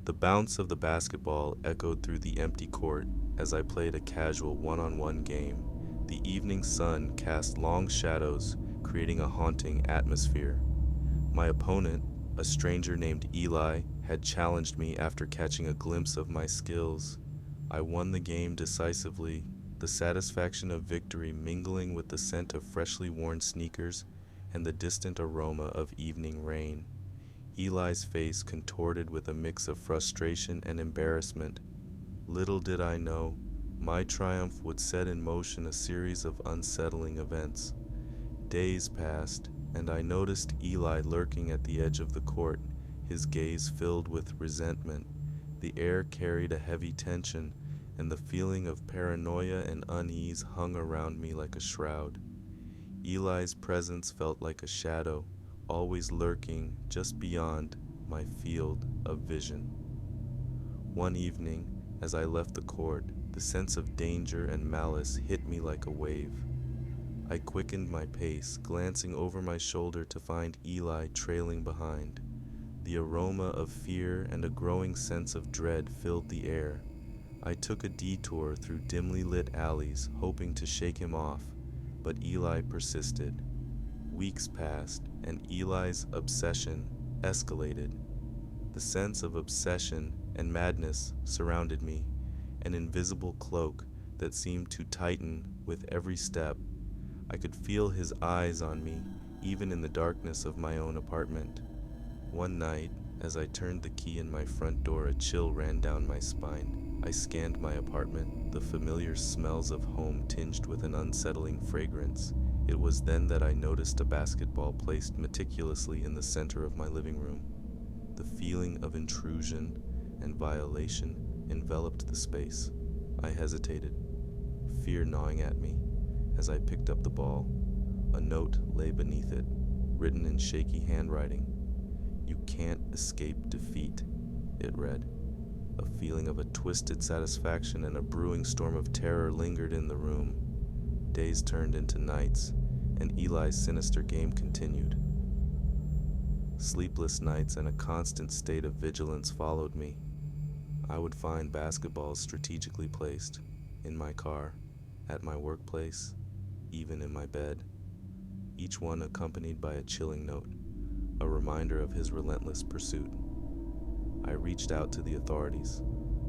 The bounce of the basketball echoed through the empty court as I played a casual one-on-one game. The evening sun cast long shadows, creating a haunting atmosphere. My opponent, a stranger named Eli, had challenged me after catching a glimpse of my skills. I won the game decisively, the satisfaction of victory mingling with the scent of freshly worn sneakers and the distant aroma of evening rain. Eli's face contorted with a mix of frustration and embarrassment. Little did I know, my triumph would set in motion a series of unsettling events. Days passed, and I noticed Eli lurking at the edge of the court, his gaze filled with resentment. The air carried a heavy tension, and the feeling of paranoia and unease hung around me like a shroud. Eli's presence felt like a shadow, always lurking just beyond my field of vision. One evening, as I left the court, the sense of danger and malice hit me like a wave. I quickened my pace, glancing over my shoulder to find Eli trailing behind. The aroma of fear and a growing sense of dread filled the air. I took a detour through dimly lit alleys, hoping to shake him off, but Eli persisted. Weeks passed, and Eli's obsession escalated. The sense of obsession and madness surrounded me, an invisible cloak that seemed to tighten with every step. I could feel his eyes on me, even in the darkness of my own apartment. One night, as I turned the key in my front door, a chill ran down my spine. I scanned my apartment, the familiar smells of home tinged with an unsettling fragrance. It was then that I noticed a basketball placed meticulously in the center of my living room. The feeling of intrusion and violation enveloped the space. I hesitated, fear gnawing at me. As I picked up the ball, a note lay beneath it, written in shaky handwriting. "You can't escape defeat," it read. A feeling of a twisted satisfaction and a brewing storm of terror lingered in the room. Days turned into nights, and Eli's sinister game continued. Sleepless nights and a constant state of vigilance followed me. I would find basketballs strategically placed, in my car, at my workplace, even in my bed, each one accompanied by a chilling note, a reminder of his relentless pursuit. I reached out to the authorities,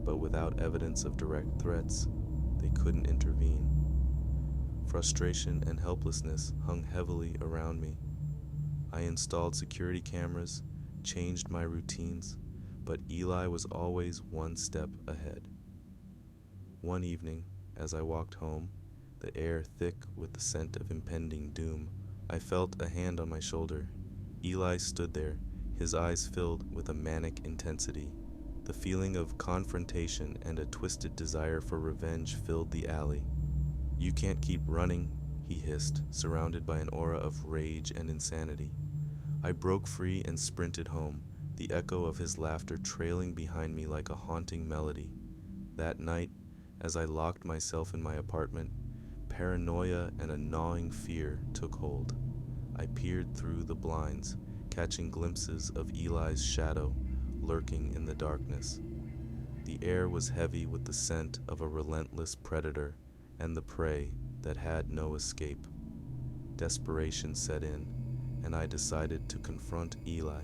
but without evidence of direct threats, they couldn't intervene. Frustration and helplessness hung heavily around me. I installed security cameras, changed my routines, but Eli was always one step ahead. One evening, as I walked home, the air thick with the scent of impending doom, I felt a hand on my shoulder. Eli stood there, his eyes filled with a manic intensity. The feeling of confrontation and a twisted desire for revenge filled the alley. "You can't keep running," he hissed, surrounded by an aura of rage and insanity. I broke free and sprinted home, the echo of his laughter trailing behind me like a haunting melody. That night, as I locked myself in my apartment, paranoia and a gnawing fear took hold. I peered through the blinds, catching glimpses of Eli's shadow lurking in the darkness. The air was heavy with the scent of a relentless predator and the prey that had no escape. Desperation set in, and I decided to confront Eli.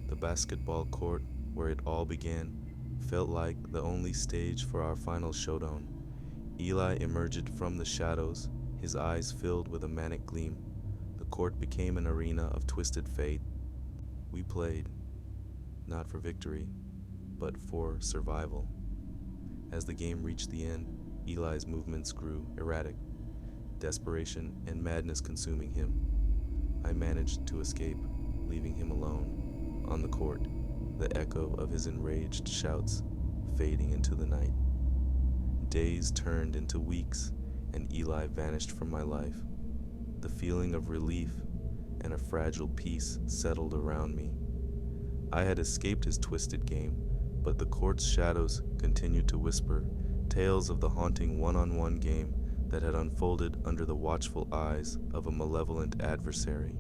The basketball court, where it all began, felt like the only stage for our final showdown. Eli emerged from the shadows, his eyes filled with a manic gleam. The court became an arena of twisted fate. We played, not for victory, but for survival. As the game reached the end, Eli's movements grew erratic, desperation and madness consuming him. I managed to escape, leaving him alone on the court, the echo of his enraged shouts fading into the night. Days turned into weeks, and Eli vanished from my life. The feeling of relief and a fragile peace settled around me. I had escaped his twisted game, but the court's shadows continued to whisper tales of the haunting one-on-one game that had unfolded under the watchful eyes of a malevolent adversary.